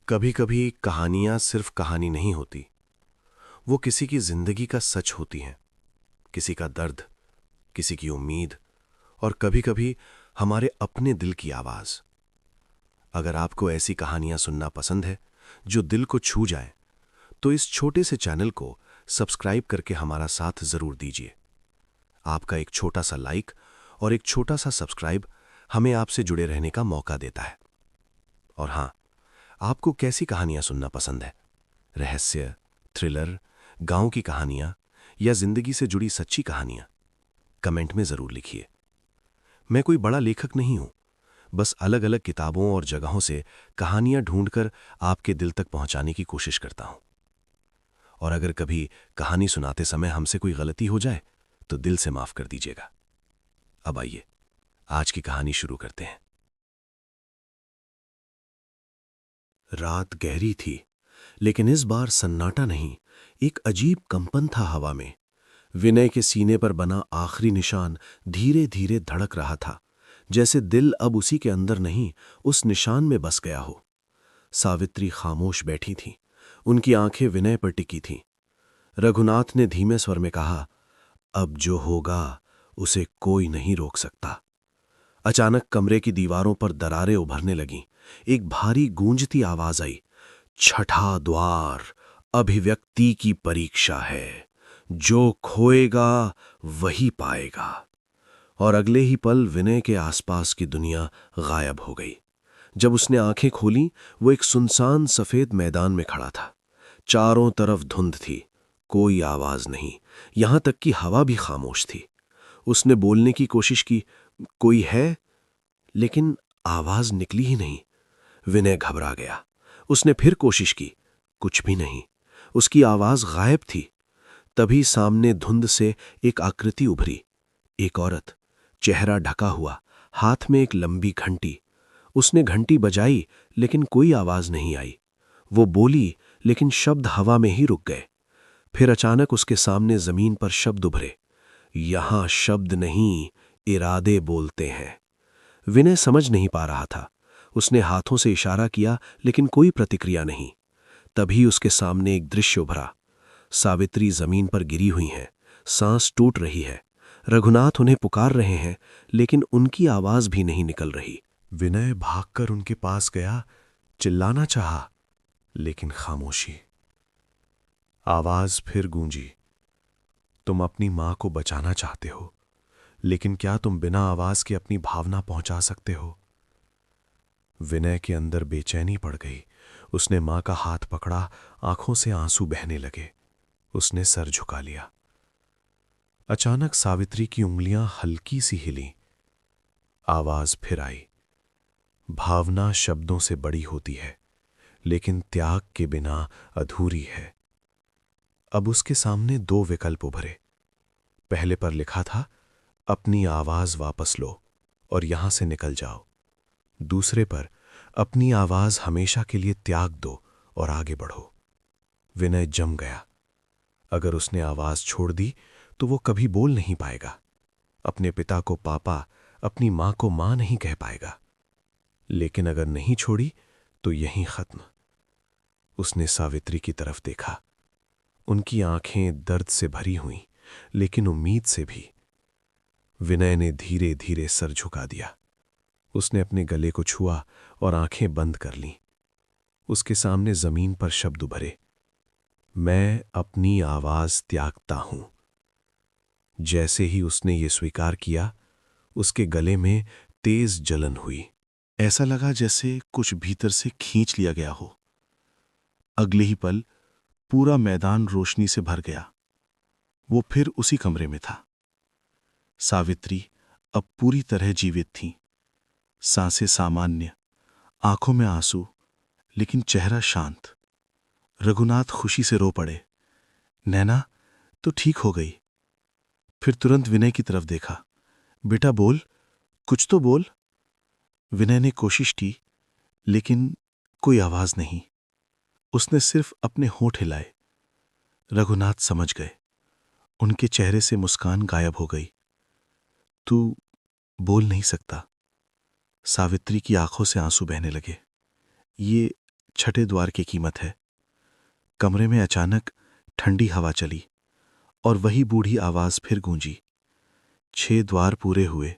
कभी कभी कहानियां सिर्फ कहानी नहीं होती, वो किसी की जिंदगी का सच होती हैं। किसी का दर्द, किसी की उम्मीद, और कभी कभी हमारे अपने दिल की आवाज। अगर आपको ऐसी कहानियां सुनना पसंद है जो दिल को छू जाए, तो इस छोटे से चैनल को सब्सक्राइब करके हमारा साथ जरूर दीजिए। आपका एक छोटा सा लाइक और एक छोटा सा सब्सक्राइब हमें आपसे जुड़े रहने का मौका देता है। और हाँ, आपको कैसी कहानियां सुनना पसंद है? रहस्य, थ्रिलर, गांव की कहानियां या जिंदगी से जुड़ी सच्ची कहानियां? कमेंट में जरूर लिखिए। मैं कोई बड़ा लेखक नहीं हूं, बस अलग अलग किताबों और जगहों से कहानियां ढूंढकर आपके दिल तक पहुंचाने की कोशिश करता हूं। और अगर कभी कहानी सुनाते समय हमसे कोई गलती हो जाए, तो दिल से माफ कर दीजिएगा। अब आइए, आज की कहानी शुरू करते हैं। रात गहरी थी, लेकिन इस बार सन्नाटा नहीं, एक अजीब कंपन था हवा में। विनय के सीने पर बना आखिरी निशान धीरे धीरे धड़क रहा था, जैसे दिल अब उसी के अंदर नहीं, उस निशान में बस गया हो। सावित्री खामोश बैठी थी, उनकी आंखें विनय पर टिकी थीं। रघुनाथ ने धीमे स्वर में कहा, अब जो होगा उसे कोई नहीं रोक सकता। अचानक कमरे की दीवारों पर दरारें उभरने लगीं। एक भारी गूंजती आवाज आई, छठा द्वार, अभिव्यक्ति की परीक्षा है, जो खोएगा वही पाएगा। और अगले ही पल विनय के आसपास की दुनिया गायब हो गई। जब उसने आंखें खोलीं, वो एक सुनसान सफेद मैदान में खड़ा था। चारों तरफ धुंध थी, कोई आवाज नहीं, यहां तक कि हवा भी खामोश थी। उसने बोलने की कोशिश की, कोई है? लेकिन आवाज निकली ही नहीं। विनय घबरा गया। उसने फिर कोशिश की, कुछ भी नहीं। उसकी आवाज गायब थी। तभी सामने धुंध से एक आकृति उभरी, एक औरत, चेहरा ढका हुआ, हाथ में एक लंबी घंटी। उसने घंटी बजाई, लेकिन कोई आवाज नहीं आई। वो बोली, लेकिन शब्द हवा में ही रुक गए। फिर अचानक उसके सामने जमीन पर शब्द उभरे, यहां शब्द नहीं, इरादे बोलते हैं। विनय समझ नहीं पा रहा था। उसने हाथों से इशारा किया, लेकिन कोई प्रतिक्रिया नहीं। तभी उसके सामने एक दृश्य उभरा। सावित्री जमीन पर गिरी हुई हैं, सांस टूट रही है। रघुनाथ उन्हें पुकार रहे हैं, लेकिन उनकी आवाज भी नहीं निकल रही। विनय भागकर उनके पास गया, चिल्लाना चाहा, लेकिन खामोशी। आवाज फिर गूंजी, तुम अपनी मां को बचाना चाहते हो, लेकिन क्या तुम बिना आवाज के अपनी भावना पहुंचा सकते हो? विनय के अंदर बेचैनी पड़ गई। उसने मां का हाथ पकड़ा, आंखों से आंसू बहने लगे। उसने सर झुका लिया। अचानक सावित्री की उंगलियां हल्की सी हिली। आवाज फिर आई, भावना शब्दों से बड़ी होती है, लेकिन त्याग के बिना अधूरी है। अब उसके सामने दो विकल्प उभरे। पहले पर लिखा था, अपनी आवाज वापस लो और यहां से निकल जाओ। दूसरे पर, अपनी आवाज हमेशा के लिए त्याग दो और आगे बढ़ो। विनय जम गया। अगर उसने आवाज छोड़ दी तो वो कभी बोल नहीं पाएगा। अपने पिता को पापा, अपनी मां को मां नहीं कह पाएगा। लेकिन अगर नहीं छोड़ी तो यहीं खत्म। उसने सावित्री की तरफ देखा। उनकी आंखें दर्द से भरी हुईं, लेकिन उम्मीद से भी। विनय ने धीरे धीरे सर झुका दिया। उसने अपने गले को छुआ और आंखें बंद कर लीं। उसके सामने जमीन पर शब्द उभरे, मैं अपनी आवाज त्यागता हूं। जैसे ही उसने ये स्वीकार किया, उसके गले में तेज जलन हुई। ऐसा लगा जैसे कुछ भीतर से खींच लिया गया हो। अगले ही पल पूरा मैदान रोशनी से भर गया। वो फिर उसी कमरे में था। सावित्री अब पूरी तरह जीवित थी। सांसें सामान्य, आंखों में आंसू, लेकिन चेहरा शांत। रघुनाथ खुशी से रो पड़े, नैना तो ठीक हो गई। फिर तुरंत विनय की तरफ देखा, बेटा बोल, कुछ तो बोल। विनय ने कोशिश की, लेकिन कोई आवाज नहीं। उसने सिर्फ अपने होंठ हिलाए। रघुनाथ समझ गए। उनके चेहरे से मुस्कान गायब हो गई। तू बोल नहीं सकता। सावित्री की आंखों से आंसू बहने लगे। ये छठे द्वार की कीमत है। कमरे में अचानक ठंडी हवा चली और वही बूढ़ी आवाज फिर गूंजी। 6 द्वार पूरे हुए,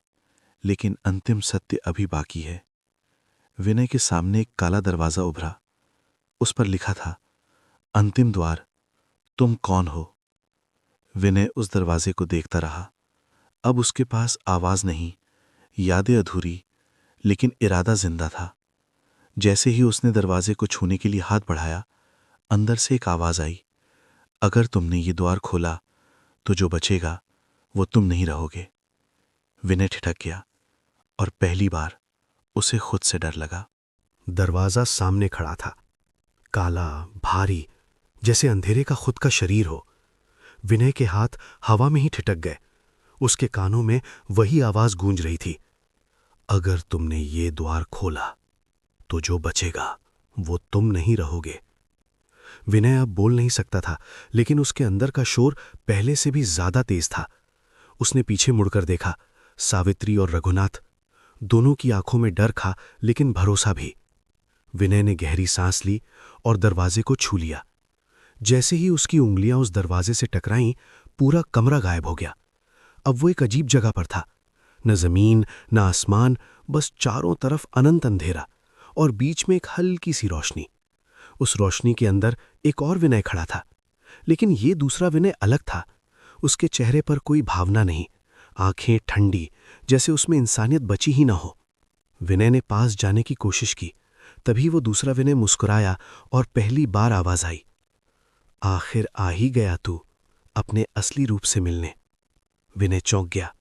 लेकिन अंतिम सत्य अभी बाकी है। विनय के सामने एक काला दरवाजा उभरा। उस पर लिखा था, अंतिम द्वार, तुम कौन हो? विनय उस दरवाजे को देखता रहा। अब उसके पास आवाज नहीं, यादें अधूरी, लेकिन इरादा जिंदा था। जैसे ही उसने दरवाजे को छूने के लिए हाथ बढ़ाया, अंदर से एक आवाज आई, अगर तुमने ये द्वार खोला तो जो बचेगा वो तुम नहीं रहोगे। विनय ठिठक गया और पहली बार उसे खुद से डर लगा। दरवाजा सामने खड़ा था, काला, भारी, जैसे अंधेरे का खुद का शरीर हो। विनय के हाथ हवा में ही ठिठक गए। उसके कानों में वही आवाज गूंज रही थी, अगर तुमने ये द्वार खोला तो जो बचेगा वो तुम नहीं रहोगे। विनय अब बोल नहीं सकता था, लेकिन उसके अंदर का शोर पहले से भी ज्यादा तेज था। उसने पीछे मुड़कर देखा। सावित्री और रघुनाथ दोनों की आंखों में डर था, लेकिन भरोसा भी। विनय ने गहरी सांस ली और दरवाजे को छू लिया। जैसे ही उसकी उंगलियां उस दरवाजे से टकराईं, पूरा कमरा गायब हो गया। अब वो एक अजीब जगह पर था। न जमीन, न आसमान, बस चारों तरफ अनंत अंधेरा और बीच में एक हल्की सी रोशनी। उस रोशनी के अंदर एक और विनय खड़ा था, लेकिन ये दूसरा विनय अलग था। उसके चेहरे पर कोई भावना नहीं, आंखें ठंडी, जैसे उसमें इंसानियत बची ही ना हो। विनय ने पास जाने की कोशिश की। तभी वो दूसरा विनय मुस्कुराया और पहली बार आवाज आई, आखिर आ ही गया तू अपने असली रूप से मिलने। विनय चौंक गया।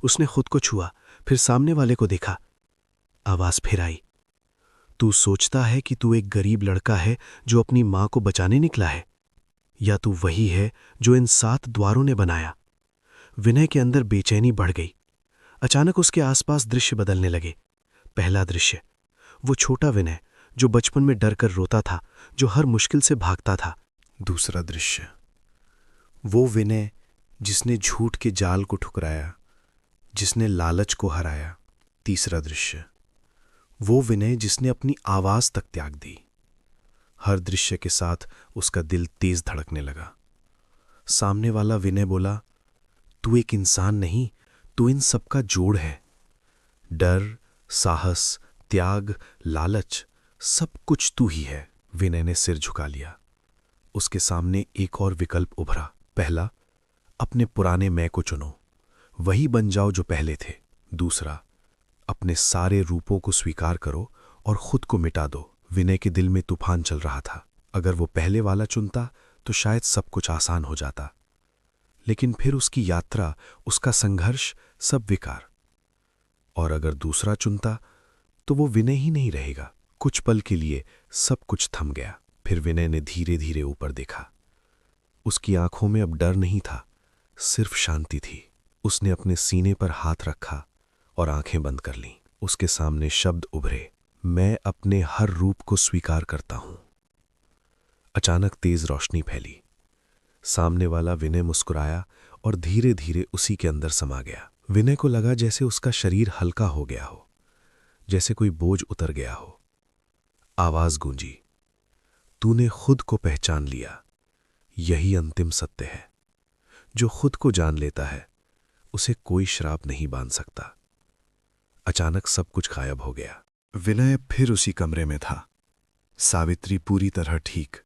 उसने खुद को छुआ, फिर सामने वाले को देखा। आवाज फिर आई, तू सोचता है कि तू एक गरीब लड़का है जो अपनी मां को बचाने निकला है, या तू वही है जो इन 7 द्वारों ने बनाया? विनय के अंदर बेचैनी बढ़ गई। अचानक उसके आसपास दृश्य बदलने लगे। पहला दृश्य, वो छोटा विनय जो बचपन में डर कर रोता था, जो हर मुश्किल से भागता था। दूसरा दृश्य, वो विनय जिसने झूठ के जाल को ठुकराया, जिसने लालच को हराया। तीसरा दृश्य, वो विनय जिसने अपनी आवाज तक त्याग दी। हर दृश्य के साथ उसका दिल तेज धड़कने लगा। सामने वाला विनय बोला, तू एक इंसान नहीं, तू इन सबका जोड़ है। डर, साहस, त्याग, लालच, सब कुछ तू ही है। विनय ने सिर झुका लिया। उसके सामने एक और विकल्प उभरा। पहला, अपने पुराने मैं को चुनो, वही बन जाओ जो पहले थे। दूसरा, अपने सारे रूपों को स्वीकार करो और खुद को मिटा दो। विनय के दिल में तूफान चल रहा था। अगर वो पहले वाला चुनता तो शायद सब कुछ आसान हो जाता, लेकिन फिर उसकी यात्रा, उसका संघर्ष, सब विकार। और अगर दूसरा चुनता तो वो विनय ही नहीं रहेगा। कुछ पल के लिए सब कुछ थम गया। फिर विनय ने धीरे धीरे ऊपर देखा। उसकी आंखों में अब डर नहीं था, सिर्फ शांति थी। उसने अपने सीने पर हाथ रखा और आंखें बंद कर लीं। उसके सामने शब्द उभरे, मैं अपने हर रूप को स्वीकार करता हूं। अचानक तेज रोशनी फैली। सामने वाला विनय मुस्कुराया और धीरे धीरे उसी के अंदर समा गया। विनय को लगा जैसे उसका शरीर हल्का हो गया हो, जैसे कोई बोझ उतर गया हो। आवाज गूंजी, तूने खुद को पहचान लिया, यही अंतिम सत्य है। जो खुद को जान लेता है उसे कोई श्राप नहीं बांध सकता। अचानक सब कुछ गायब हो गया। विनय फिर उसी कमरे में था। सावित्री पूरी तरह ठीक,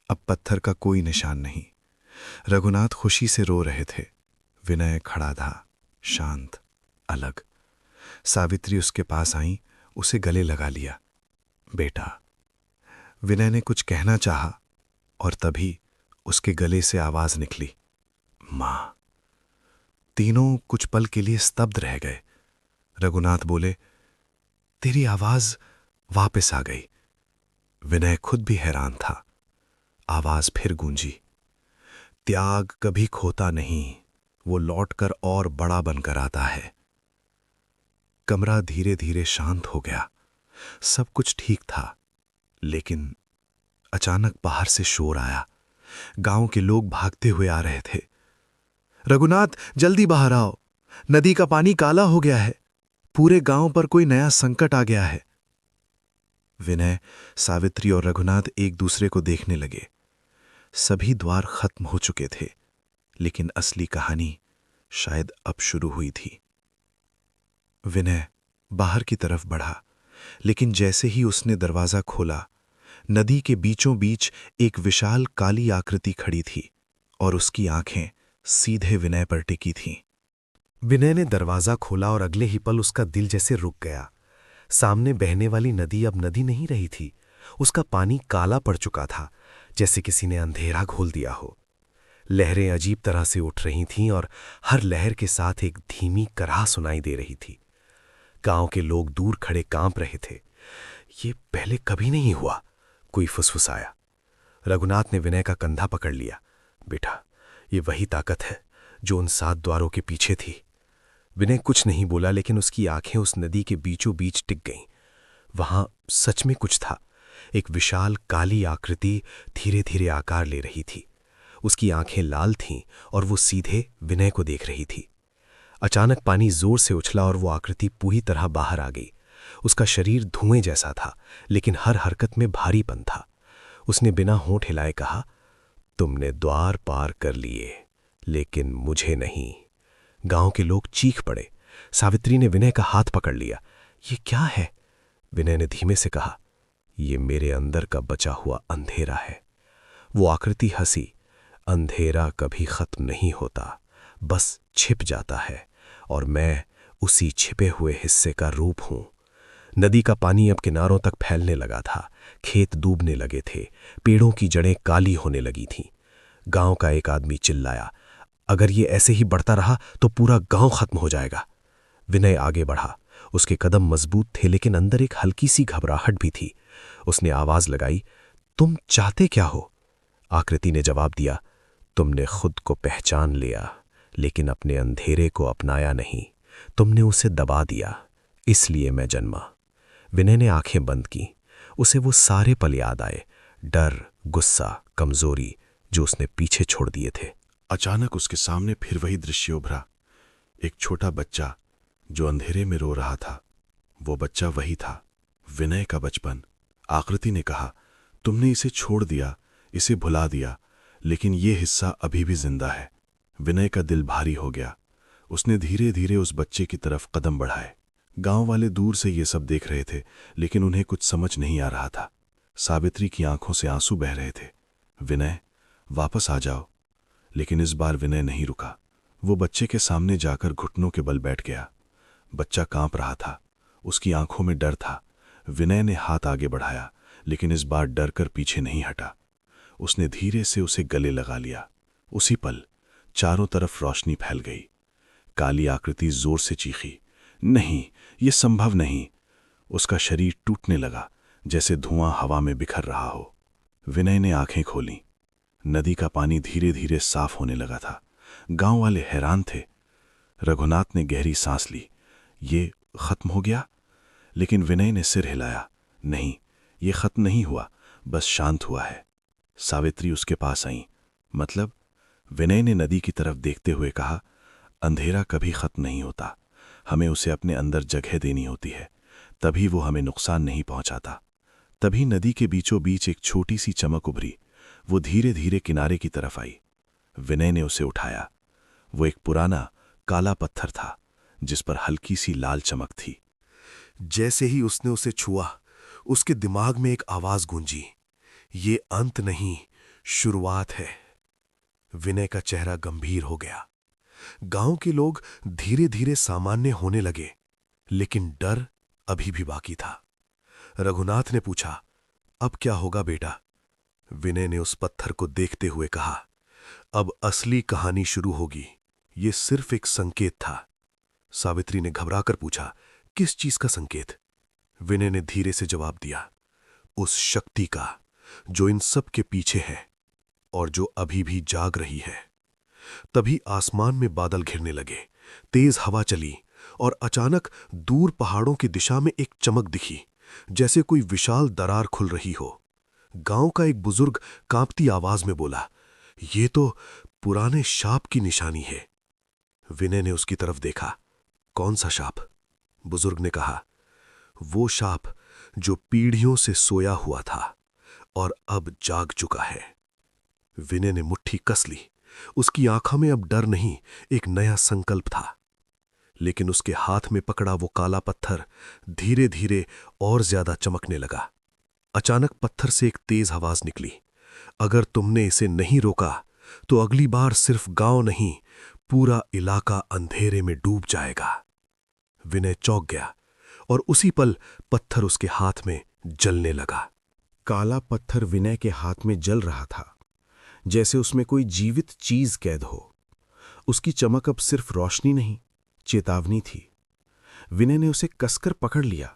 अब पत्थर का कोई निशान नहीं। रघुनाथ खुशी से रो रहे थे। विनय खड़ा था, शांत, अलग। सावित्री उसके पास आई, उसे गले लगा लिया। बेटा। विनय ने कुछ कहना चाहा और तभी उसके गले से आवाज निकली, मां। तीनों कुछ पल के लिए स्तब्ध रह गए। रघुनाथ बोले, तेरी आवाज वापस आ गई। विनय खुद भी हैरान था। आवाज फिर गूंजी, त्याग कभी खोता नहीं, वो लौटकर और बड़ा बनकर आता है। कमरा धीरे धीरे शांत हो गया। सब कुछ ठीक था, लेकिन अचानक बाहर से शोर आया। गांव के लोग भागते हुए आ रहे थे। रघुनाथ, जल्दी बाहर आओ, नदी का पानी काला हो गया है, पूरे गांव पर कोई नया संकट आ गया है। विनय, सावित्री और रघुनाथ एक दूसरे को देखने लगे। सभी द्वार खत्म हो चुके थे, लेकिन असली कहानी शायद अब शुरू हुई थी। विनय बाहर की तरफ बढ़ा, लेकिन जैसे ही उसने दरवाजा खोला, नदी के बीचों बीच एक विशाल काली आकृति खड़ी थी और उसकी आंखें सीधे विनय पर टिकी थीं। विनय ने दरवाजा खोला और अगले ही पल उसका दिल जैसे रुक गया। सामने बहने वाली नदी अब नदी नहीं रही थी। उसका पानी काला पड़ चुका था, जैसे किसी ने अंधेरा घोल दिया हो। लहरें अजीब तरह से उठ रही थीं और हर लहर के साथ एक धीमी कराह सुनाई दे रही थी। गांव के लोग दूर खड़े कांप रहे थे। ये पहले कभी नहीं हुआ, कोई फुसफुसाया। रघुनाथ ने विनय का कंधा पकड़ लिया। बेटा, ये वही ताकत है जो उन 7 द्वारों के पीछे थी। विनय कुछ नहीं बोला, लेकिन उसकी आंखें उस नदी के बीचों बीच टिक गईं। वहां सच में कुछ था। एक विशाल काली आकृति धीरे धीरे आकार ले रही थी। उसकी आंखें लाल थीं और वो सीधे विनय को देख रही थी। अचानक पानी जोर से उछला और वो आकृति पूरी तरह बाहर आ गई। उसका शरीर धुएं जैसा था, लेकिन हर हरकत में भारीपन था। उसने बिना होंठ हिलाए कहा, तुमने द्वार पार कर लिए, लेकिन मुझे नहीं। गांव के लोग चीख पड़े। सावित्री ने विनय का हाथ पकड़ लिया। ये क्या है? विनय ने धीमे से कहा, ये मेरे अंदर का बचा हुआ अंधेरा है। वो आकृति हंसी। अंधेरा कभी खत्म नहीं होता, बस छिप जाता है, और मैं उसी छिपे हुए हिस्से का रूप हूं। नदी का पानी अब किनारों तक फैलने लगा था। खेत डूबने लगे थे। पेड़ों की जड़ें काली होने लगी थीं। गांव का एक आदमी चिल्लाया, अगर ये ऐसे ही बढ़ता रहा तो पूरा गांव खत्म हो जाएगा। विनय आगे बढ़ा। उसके कदम मजबूत थे, लेकिन अंदर एक हल्की सी घबराहट भी थी। उसने आवाज लगाई, तुम चाहते क्या हो? आकृति ने जवाब दिया, तुमने खुद को पहचान लिया, लेकिन अपने अंधेरे को अपनाया नहीं। तुमने उसे दबा दिया, इसलिए मैं जन्मा। विनय ने आंखें बंद की। उसे वो सारे पल याद आए, डर, गुस्सा, कमजोरी, जो उसने पीछे छोड़ दिए थे। अचानक उसके सामने फिर वही दृश्य उभरा। एक छोटा बच्चा जो अंधेरे में रो रहा था। वो बच्चा वही था, विनय का बचपन। आकृति ने कहा, तुमने इसे छोड़ दिया, इसे भुला दिया, लेकिन ये हिस्सा अभी भी जिंदा है। विनय का दिल भारी हो गया। उसने धीरे धीरे उस बच्चे की तरफ कदम बढ़ाए। गांव वाले दूर से ये सब देख रहे थे, लेकिन उन्हें कुछ समझ नहीं आ रहा था। सावित्री की आंखों से आंसू बह रहे थे। विनय, वापस आ जाओ। लेकिन इस बार विनय नहीं रुका। वो बच्चे के सामने जाकर घुटनों के बल बैठ गया। बच्चा कांप रहा था। उसकी आंखों में डर था। विनय ने हाथ आगे बढ़ाया, लेकिन इस बार डर कर पीछे नहीं हटा। उसने धीरे से उसे गले लगा लिया। उसी पल चारों तरफ रोशनी फैल गई। काली आकृति जोर से चीखी, नहीं, ये संभव नहीं। उसका शरीर टूटने लगा, जैसे धुआं हवा में बिखर रहा हो। विनय ने आंखें खोलीं। नदी का पानी धीरे धीरे साफ होने लगा था। गांव वाले हैरान थे। रघुनाथ ने गहरी सांस ली। ये खत्म हो गया? लेकिन विनय ने सिर हिलाया, नहीं, ये खत्म नहीं हुआ, बस शांत हुआ है। सावित्री उसके पास आई। मतलब? विनय ने नदी की तरफ देखते हुए कहा, अंधेरा कभी खत्म नहीं होता, हमें उसे अपने अंदर जगह देनी होती है, तभी वो हमें नुकसान नहीं पहुंचाता। तभी नदी के बीचों बीच एक छोटी सी चमक उभरी। वो धीरे धीरे किनारे की तरफ आई। विनय ने उसे उठाया। वो एक पुराना काला पत्थर था, जिस पर हल्की सी लाल चमक थी। जैसे ही उसने उसे छुआ, उसके दिमाग में एक आवाज गूंजी, ये अंत नहीं, शुरुआत है। विनय का चेहरा गंभीर हो गया। गांव के लोग धीरे धीरे सामान्य होने लगे, लेकिन डर अभी भी बाकी था। रघुनाथ ने पूछा, अब क्या होगा बेटा? विनय ने उस पत्थर को देखते हुए कहा, अब असली कहानी शुरू होगी। ये सिर्फ एक संकेत था। सावित्री ने घबराकर पूछा, किस चीज का संकेत? विनय ने धीरे से जवाब दिया, उस शक्ति का जो इन सब के पीछे है और जो अभी भी जाग रही है। तभी आसमान में बादल घिरने लगे, तेज हवा चली और अचानक दूर पहाड़ों की दिशा में एक चमक दिखी, जैसे कोई विशाल दरार खुल रही हो। गांव का एक बुजुर्ग कांपती आवाज में बोला, ये तो पुराने शाप की निशानी है। विनय ने उसकी तरफ देखा। कौन सा शाप? बुजुर्ग ने कहा, वो शाप जो पीढ़ियों से सोया हुआ था और अब जाग चुका है। विनय ने मुट्ठी कस ली। उसकी आंखों में अब डर नहीं, एक नया संकल्प था। लेकिन उसके हाथ में पकड़ा वो काला पत्थर धीरे धीरे और ज्यादा चमकने लगा। अचानक पत्थर से एक तेज आवाज निकली, अगर तुमने इसे नहीं रोका तो अगली बार सिर्फ गांव नहीं, पूरा इलाका अंधेरे में डूब जाएगा। विनय चौंक गया और उसी पल पत्थर उसके हाथ में जलने लगा। काला पत्थर विनय के हाथ में जल रहा था, जैसे उसमें कोई जीवित चीज कैद हो। उसकी चमक अब सिर्फ रोशनी नहीं, चेतावनी थी। विनय ने उसे कसकर पकड़ लिया,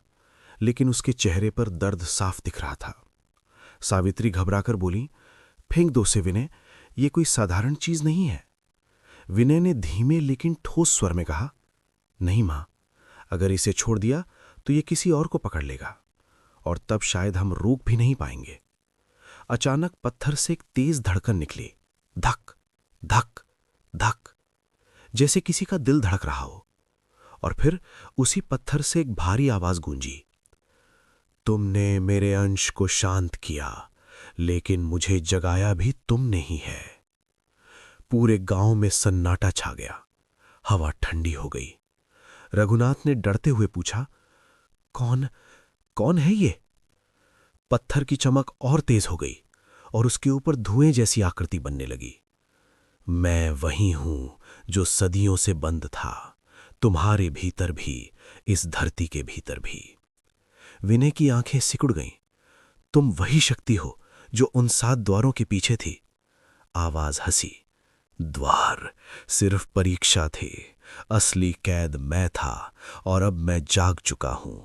लेकिन उसके चेहरे पर दर्द साफ दिख रहा था। सावित्री घबराकर बोली, फेंक दो उसे विनय, ये कोई साधारण चीज नहीं है। विनय ने धीमे लेकिन ठोस स्वर में कहा, नहीं मां, अगर इसे छोड़ दिया तो ये किसी और को पकड़ लेगा, और तब शायद हम रोक भी नहीं पाएंगे। अचानक पत्थर से एक तेज धड़कन निकली, धक धक धक, जैसे किसी का दिल धड़क रहा हो। और फिर उसी पत्थर से एक भारी आवाज गूंजी, तुमने मेरे अंश को शांत किया, लेकिन मुझे जगाया भी तुमने ही है। पूरे गांव में सन्नाटा छा गया। हवा ठंडी हो गई। रघुनाथ ने डरते हुए पूछा, कौन कौन है ये? पत्थर की चमक और तेज हो गई और उसके ऊपर धुएं जैसी आकृति बनने लगी। मैं वही हूं जो सदियों से बंद था, तुम्हारे भीतर भी, इस धरती के भीतर भी। विनय की आंखें सिकुड़ गईं। तुम वही शक्ति हो जो उन 7 द्वारों के पीछे थी। आवाज हंसी, द्वार सिर्फ परीक्षा थी, असली कैद मैं था, और अब मैं जाग चुका हूं।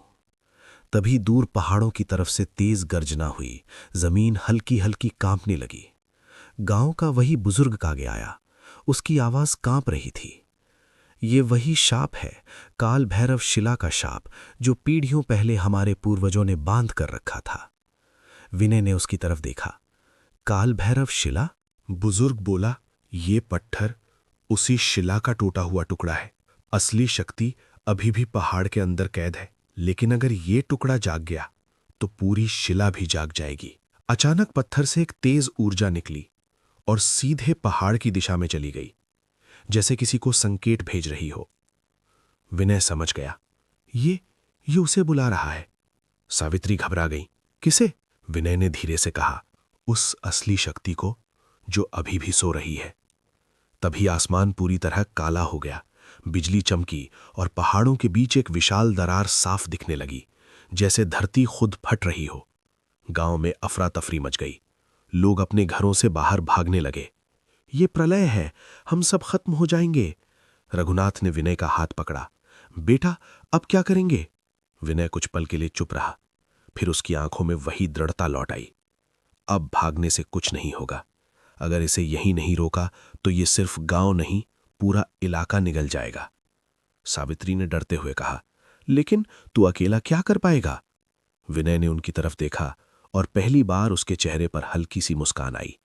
तभी दूर पहाड़ों की तरफ से तेज गर्जना हुई। जमीन हल्की हल्की कांपने लगी। गांव का वही बुजुर्ग कागे आया। उसकी आवाज कांप रही थी। ये वही शाप है, काल भैरव शिला का शाप, जो पीढ़ियों पहले हमारे पूर्वजों ने बांध कर रखा था। विनय ने उसकी तरफ देखा। काल भैरव शिला? बुजुर्ग बोला, ये पत्थर उसी शिला का टूटा हुआ टुकड़ा है। असली शक्ति अभी भी पहाड़ के अंदर कैद है, लेकिन अगर ये टुकड़ा जाग गया तो पूरी शिला भी जाग जाएगी। अचानक पत्थर से एक तेज ऊर्जा निकली और सीधे पहाड़ की दिशा में चली गई, जैसे किसी को संकेत भेज रही हो। विनय समझ गया, ये उसे बुला रहा है। सावित्री घबरा गई। किसे? विनय ने धीरे से कहा, उस असली शक्ति को जो अभी भी सो रही है। तभी आसमान पूरी तरह काला हो गया। बिजली चमकी और पहाड़ों के बीच एक विशाल दरार साफ दिखने लगी, जैसे धरती खुद फट रही हो। गांव में अफरा तफरी मच गई। लोग अपने घरों से बाहर भागने लगे। ये प्रलय है, हम सब खत्म हो जाएंगे। रघुनाथ ने विनय का हाथ पकड़ा। बेटा, अब क्या करेंगे? विनय कुछ पल के लिए चुप रहा। फिर उसकी आंखों में वही दृढ़ता लौट आई। अब भागने से कुछ नहीं होगा। अगर इसे यहीं नहीं रोका तो ये सिर्फ गांव नहीं, पूरा इलाका निगल जाएगा। सावित्री ने डरते हुए कहा, लेकिन तू अकेला क्या कर पाएगा? विनय ने उनकी तरफ देखा और पहली बार उसके चेहरे पर हल्की सी मुस्कान आई।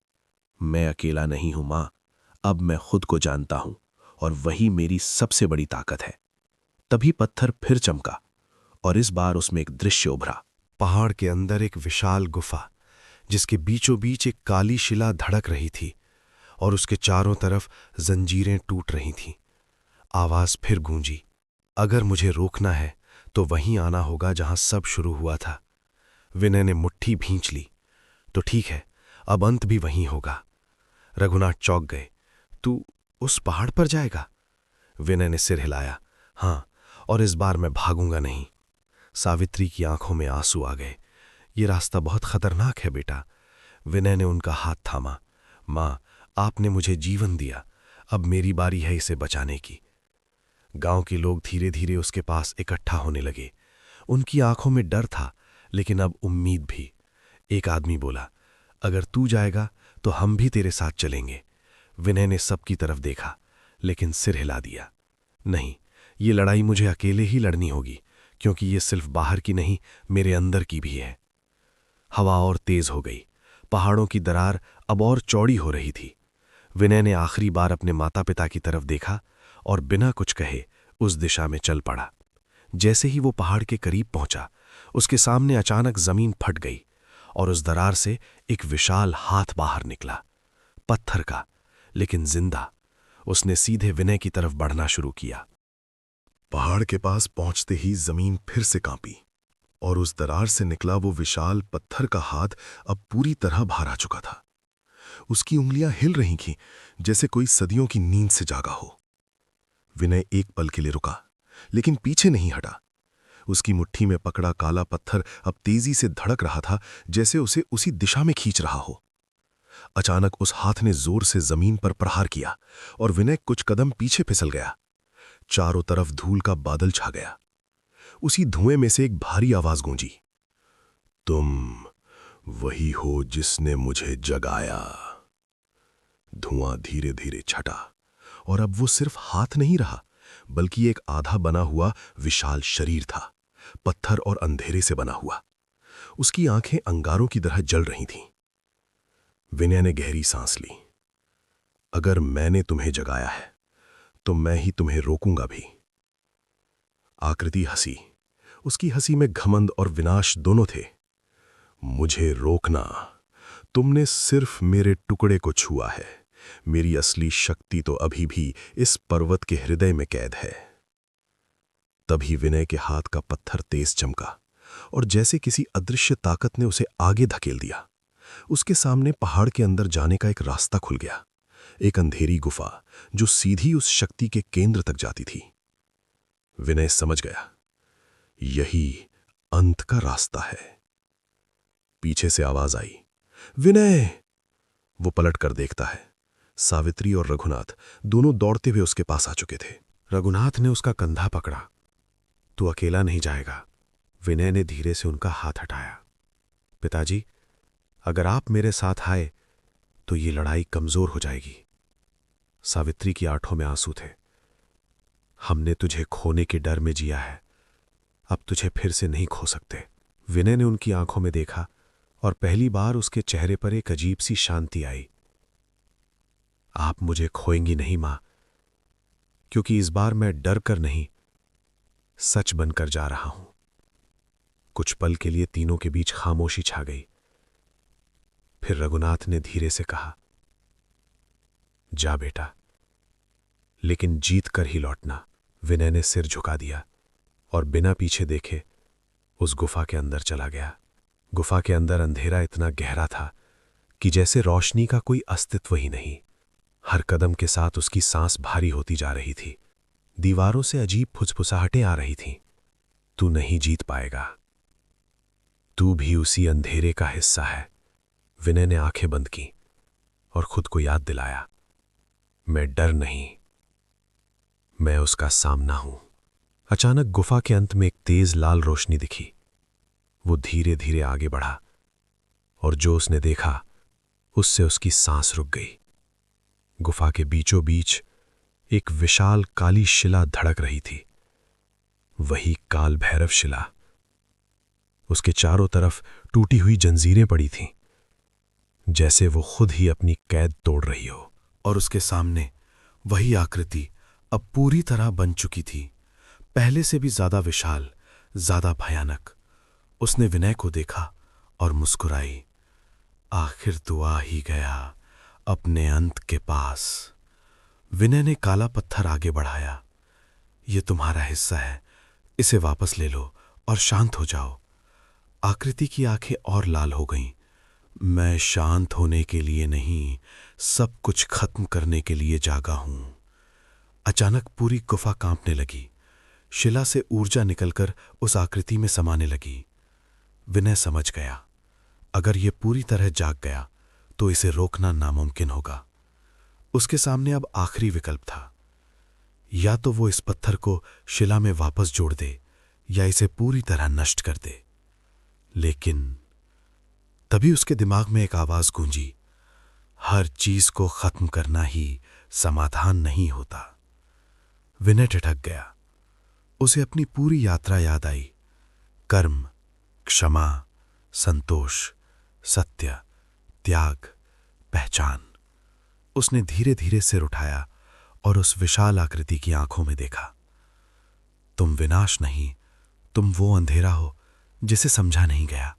मैं अकेला नहीं हूं मां, अब मैं खुद को जानता हूं, और वही मेरी सबसे बड़ी ताकत है। तभी पत्थर फिर चमका और इस बार उसमें एक दृश्य उभरा। पहाड़ के अंदर एक विशाल गुफा, जिसके बीचों बीच एक काली शिला धड़क रही थी और उसके चारों तरफ जंजीरें टूट रही थीं। आवाज फिर गूंजी, अगर मुझे रोकना है तो वहीं आना होगा जहां सब शुरू हुआ था। विनय ने मुट्ठी भींच ली। तो ठीक है, अब अंत भी वहीं होगा। रघुनाथ चौंक गए। तू उस पहाड़ पर जाएगा? विनय ने सिर हिलाया। हां, और इस बार मैं भागूंगा नहीं। सावित्री की आंखों में आंसू आ गए। ये रास्ता बहुत खतरनाक है बेटा। विनय ने उनका हाथ थामा। मां, आपने मुझे जीवन दिया, अब मेरी बारी है इसे बचाने की। गांव के लोग धीरे धीरे उसके पास इकट्ठा होने लगे। उनकी आंखों में डर था, लेकिन अब उम्मीद भी। एक आदमी बोला, अगर तू जाएगा तो हम भी तेरे साथ चलेंगे। विनय ने सबकी तरफ देखा, लेकिन सिर हिला दिया। नहीं, ये लड़ाई मुझे अकेले ही लड़नी होगी, क्योंकि ये सिर्फ बाहर की नहीं, मेरे अंदर की भी है। हवा और तेज हो गई। पहाड़ों की दरार अब और चौड़ी हो रही थी। विनय ने आखिरी बार अपने माता पिता की तरफ देखा और बिना कुछ कहे उस दिशा में चल पड़ा। जैसे ही वो पहाड़ के करीब पहुंचा, उसके सामने अचानक जमीन फट गई और उस दरार से एक विशाल हाथ बाहर निकला, पत्थर का, लेकिन जिंदा। उसने सीधे विनय की तरफ बढ़ना शुरू किया। पहाड़ के पास पहुंचते ही जमीन फिर से कांपी और उस दरार से निकला वो विशाल पत्थर का हाथ अब पूरी तरह बाहर आ चुका था। उसकी उंगलियां हिल रही थीं जैसे कोई सदियों की नींद से जागा हो। विनय एक पल के लिए रुका, लेकिन पीछे नहीं हटा। उसकी मुट्ठी में पकड़ा काला पत्थर अब तेजी से धड़क रहा था, जैसे उसे उसी दिशा में खींच रहा हो। अचानक उस हाथ ने जोर से जमीन पर प्रहार किया और विनय कुछ कदम पीछे फिसल गया। चारों तरफ धूल का बादल छा गया। उसी धुएं में से एक भारी आवाज गूंजी, तुम वही हो जिसने मुझे जगाया। धुआं धीरे धीरे छटा और अब वो सिर्फ हाथ नहीं रहा, बल्कि एक आधा बना हुआ विशाल शरीर था, पत्थर और अंधेरे से बना हुआ। उसकी आंखें अंगारों की तरह जल रही थीं। विनय ने गहरी सांस ली। अगर मैंने तुम्हें जगाया है तो मैं ही तुम्हें रोकूंगा भी। आकृति हंसी। उसकी हंसी में घमंड और विनाश दोनों थे। मुझे रोकना? तुमने सिर्फ मेरे टुकड़े को छुआ है। मेरी असली शक्ति तो अभी भी इस पर्वत के हृदय में कैद है। तभी विनय के हाथ का पत्थर तेज चमका और जैसे किसी अदृश्य ताकत ने उसे आगे धकेल दिया। उसके सामने पहाड़ के अंदर जाने का एक रास्ता खुल गया, एक अंधेरी गुफा जो सीधी उस शक्ति के केंद्र तक जाती थी। विनय समझ गया, यही अंत का रास्ता है। पीछे से आवाज आई, विनय! वो पलट कर देखता है। सावित्री और रघुनाथ दोनों दौड़ते हुए उसके पास आ चुके थे। रघुनाथ ने उसका कंधा पकड़ा। तू अकेला नहीं जाएगा। विनय ने धीरे से उनका हाथ हटाया। पिताजी, अगर आप मेरे साथ आए तो ये लड़ाई कमजोर हो जाएगी। सावित्री की आंखों में आंसू थे। हमने तुझे खोने के डर में जिया है, अब तुझे फिर से नहीं खो सकते। विनय ने उनकी आंखों में देखा और पहली बार उसके चेहरे पर एक अजीब सी शांति आई। आप मुझे खोएंगी नहीं मां, क्योंकि इस बार मैं डर कर नहीं, सच बनकर जा रहा हूं। कुछ पल के लिए तीनों के बीच खामोशी छा गई। फिर रघुनाथ ने धीरे से कहा, जा बेटा, लेकिन जीत कर ही लौटना। विनय ने सिर झुका दिया और बिना पीछे देखे उस गुफा के अंदर चला गया। गुफा के अंदर अंधेरा इतना गहरा था कि जैसे रोशनी का कोई अस्तित्व ही नहीं। हर कदम के साथ उसकी सांस भारी होती जा रही थी। दीवारों से अजीब फुसफुसाहटें आ रही थीं। तू नहीं जीत पाएगा, तू भी उसी अंधेरे का हिस्सा है। विनय ने आंखें बंद की और खुद को याद दिलाया, मैं डर नहीं, मैं उसका सामना हूं। अचानक गुफा के अंत में एक तेज लाल रोशनी दिखी। वो धीरे धीरे आगे बढ़ा और जो उसने देखा उससे उसकी सांस रुक गई। गुफा के बीचों बीच एक विशाल काली शिला धड़क रही थी, वही काल भैरव शिला। उसके चारों तरफ टूटी हुई जंजीरें पड़ी थीं, जैसे वो खुद ही अपनी कैद तोड़ रही हो। और उसके सामने वही आकृति अब पूरी तरह बन चुकी थी, पहले से भी ज्यादा विशाल, ज्यादा भयानक। उसने विनय को देखा और मुस्कुराई। आखिर तू आ ही गया अपने अंत के पास। विनय ने काला पत्थर आगे बढ़ाया। ये तुम्हारा हिस्सा है, इसे वापस ले लो और शांत हो जाओ। आकृति की आंखें और लाल हो गईं। मैं शांत होने के लिए नहीं, सब कुछ खत्म करने के लिए जागा हूं। अचानक पूरी गुफा कांपने लगी। शिला से ऊर्जा निकलकर उस आकृति में समाने लगी। विनय समझ गया, अगर यह पूरी तरह जाग गया तो इसे रोकना नामुमकिन होगा। उसके सामने अब आखिरी विकल्प था, या तो वो इस पत्थर को शिला में वापस जोड़ दे या इसे पूरी तरह नष्ट कर दे। लेकिन तभी उसके दिमाग में एक आवाज गूंजी, हर चीज को खत्म करना ही समाधान नहीं होता। विनय ठिठक गया। उसे अपनी पूरी यात्रा याद आई। कर्म, क्षमा, संतोष, सत्य, त्याग, पहचान। उसने धीरे धीरे सिर उठाया और उस विशाल आकृति की आंखों में देखा। तुम विनाश नहीं, तुम वो अंधेरा हो जिसे समझा नहीं गया।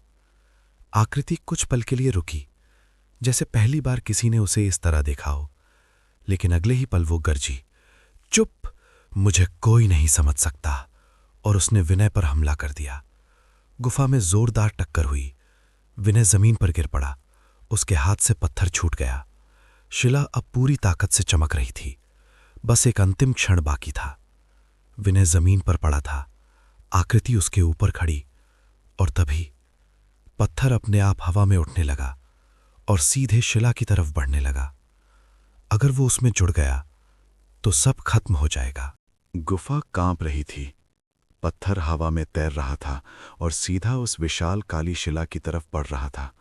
आकृति कुछ पल के लिए रुकी, जैसे पहली बार किसी ने उसे इस तरह देखा हो, लेकिन अगले ही पल वो गरजी, चुप, मुझे कोई नहीं समझ सकता, और उसने विनय पर हमला कर दिया। गुफा में जोरदार टक्कर हुई। विनय जमीन पर गिर पड़ा। उसके हाथ से पत्थर छूट गया। शिला अब पूरी ताकत से चमक रही थी। बस एक अंतिम क्षण बाकी था। विनय जमीन पर पड़ा था, आकृति उसके ऊपर खड़ी, और तभी पत्थर अपने आप हवा में उठने लगा और सीधे शिला की तरफ बढ़ने लगा। अगर वो उसमें जुड़ गया तो सब खत्म हो जाएगा। गुफा कांप रही थी। पत्थर हवा में तैर रहा था और सीधा उस विशाल काली शिला की तरफ बढ़ रहा था।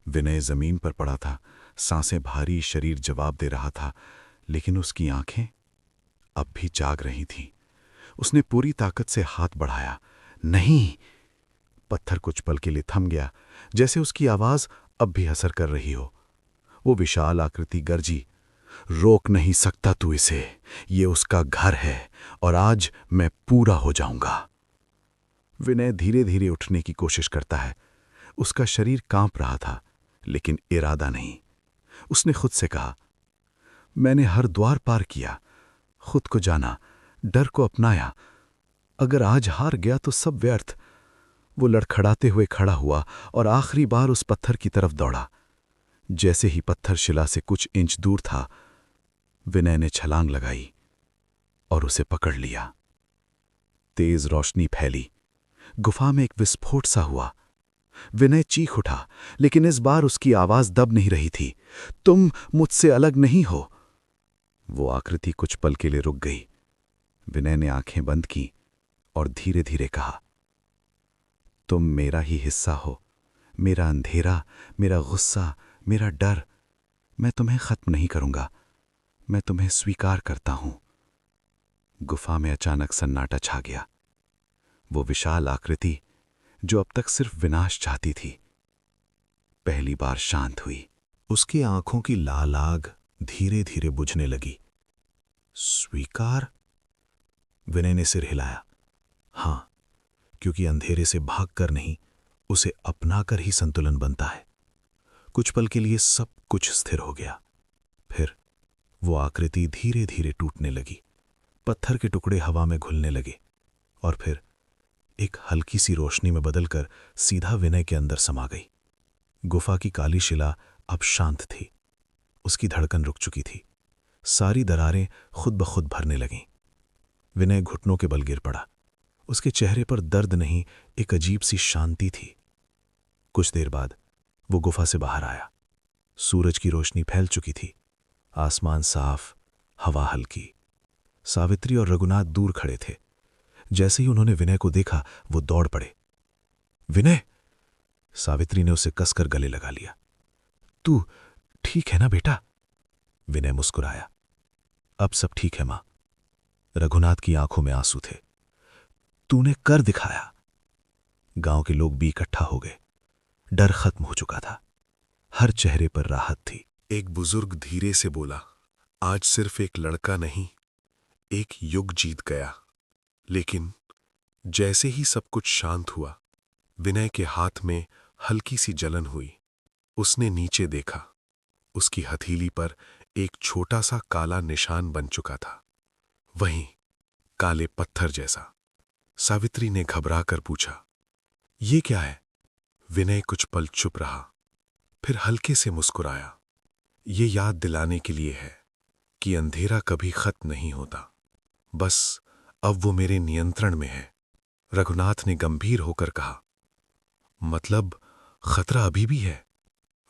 विनय जमीन पर पड़ा था, सांसें भारी, शरीर जवाब दे रहा था, लेकिन उसकी आंखें अब भी जाग रही थीं। उसने पूरी ताकत से हाथ बढ़ाया। नहीं! पत्थर कुछ पल के लिए थम गया, जैसे उसकी आवाज अब भी असर कर रही हो। वो विशाल आकृति गरजी, रोक नहीं सकता तू इसे, ये उसका घर है और आज मैं पूरा हो जाऊंगा। विनय धीरे धीरे उठने की कोशिश करता है। उसका शरीर कांप रहा था, लेकिन इरादा नहीं। उसने खुद से कहा, मैंने हर द्वार पार किया, खुद को जाना, डर को अपनाया। अगर आज हार गया तो सब व्यर्थ। वो लड़खड़ाते हुए खड़ा हुआ और आखिरी बार उस पत्थर की तरफ दौड़ा। जैसे ही पत्थर शिला से कुछ इंच दूर था, विनय ने छलांग लगाई और उसे पकड़ लिया। तेज रोशनी फैली। गुफा में एक विस्फोट सा हुआ। विनय चीख उठा, लेकिन इस बार उसकी आवाज दब नहीं रही थी। तुम मुझसे अलग नहीं हो। वो आकृति कुछ पल के लिए रुक गई। विनय ने आंखें बंद की और धीरे धीरे कहा, तुम मेरा ही हिस्सा हो, मेरा अंधेरा, मेरा गुस्सा, मेरा डर। मैं तुम्हें खत्म नहीं करूंगा, मैं तुम्हें स्वीकार करता हूं। गुफा में अचानक सन्नाटा छा गया। वो विशाल आकृति, जो अब तक सिर्फ विनाश चाहती थी, पहली बार शांत हुई। उसकी आंखों की लाल आग धीरे धीरे बुझने लगी। स्वीकार? विनय ने सिर हिलाया। हां, क्योंकि अंधेरे से भागकर नहीं, उसे अपनाकर ही संतुलन बनता है। कुछ पल के लिए सब कुछ स्थिर हो गया। फिर वो आकृति धीरे धीरे टूटने लगी। पत्थर के टुकड़े हवा में घुलने लगे और फिर एक हल्की सी रोशनी में बदलकर सीधा विनय के अंदर समा गई। गुफा की काली शिला अब शांत थी। उसकी धड़कन रुक चुकी थी। सारी दरारें खुद ब खुद भरने लगीं। विनय घुटनों के बल गिर पड़ा। उसके चेहरे पर दर्द नहीं, एक अजीब सी शांति थी। कुछ देर बाद वो गुफा से बाहर आया। सूरज की रोशनी फैल चुकी थी। आसमान साफ, हवा हल्की। सावित्री और रघुनाथ दूर खड़े थे। जैसे ही उन्होंने विनय को देखा, वो दौड़ पड़े। विनय! सावित्री ने उसे कसकर गले लगा लिया। तू ठीक है ना बेटा? विनय मुस्कुराया। अब सब ठीक है मां। रघुनाथ की आंखों में आंसू थे। तूने कर दिखाया। गांव के लोग भी इकट्ठा हो गए। डर खत्म हो चुका था। हर चेहरे पर राहत थी। एक बुजुर्ग धीरे से बोला, आज सिर्फ एक लड़का नहीं, एक युग जीत गया। लेकिन जैसे ही सब कुछ शांत हुआ, विनय के हाथ में हल्की सी जलन हुई। उसने नीचे देखा। उसकी हथेली पर एक छोटा सा काला निशान बन चुका था, वहीं काले पत्थर जैसा। सावित्री ने घबराकर पूछा, ये क्या है? विनय कुछ पल चुप रहा, फिर हल्के से मुस्कुराया। ये याद दिलाने के लिए है कि अंधेरा कभी खत्म नहीं होता, बस अब वो मेरे नियंत्रण में है। रघुनाथ ने गंभीर होकर कहा, मतलब खतरा अभी भी है?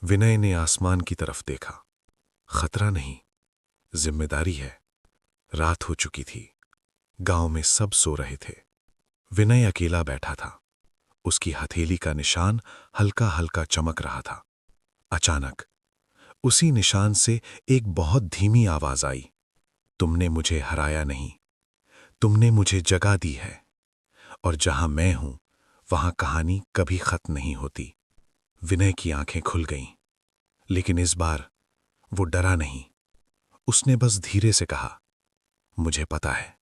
विनय ने आसमान की तरफ देखा। खतरा नहीं, जिम्मेदारी है। रात हो चुकी थी। गांव में सब सो रहे थे। विनय अकेला बैठा था। उसकी हथेली का निशान हल्का हल्का चमक रहा था। अचानक उसी निशान से एक बहुत धीमी आवाज आई, तुमने मुझे हराया नहीं, तुमने मुझे जगा दी है, और जहां मैं हूं वहां कहानी कभी खत्म नहीं होती। विनय की आंखें खुल गईं, लेकिन इस बार वो डरा नहीं। उसने बस धीरे से कहा, मुझे पता है,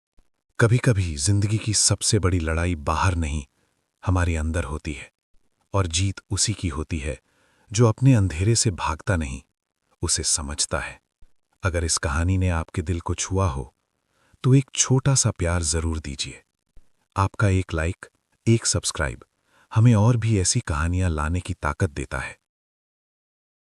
कभी कभी जिंदगी की सबसे बड़ी लड़ाई बाहर नहीं, हमारे अंदर होती है और जीत उसी की होती है जो अपने अंधेरे से भागता नहीं, उसे समझता है। अगर इस कहानी ने आपके दिल को छुआ हो तो एक छोटा सा प्यार जरूर दीजिए। आपका एक लाइक, एक सब्सक्राइब हमें और भी ऐसी कहानियां लाने की ताकत देता है।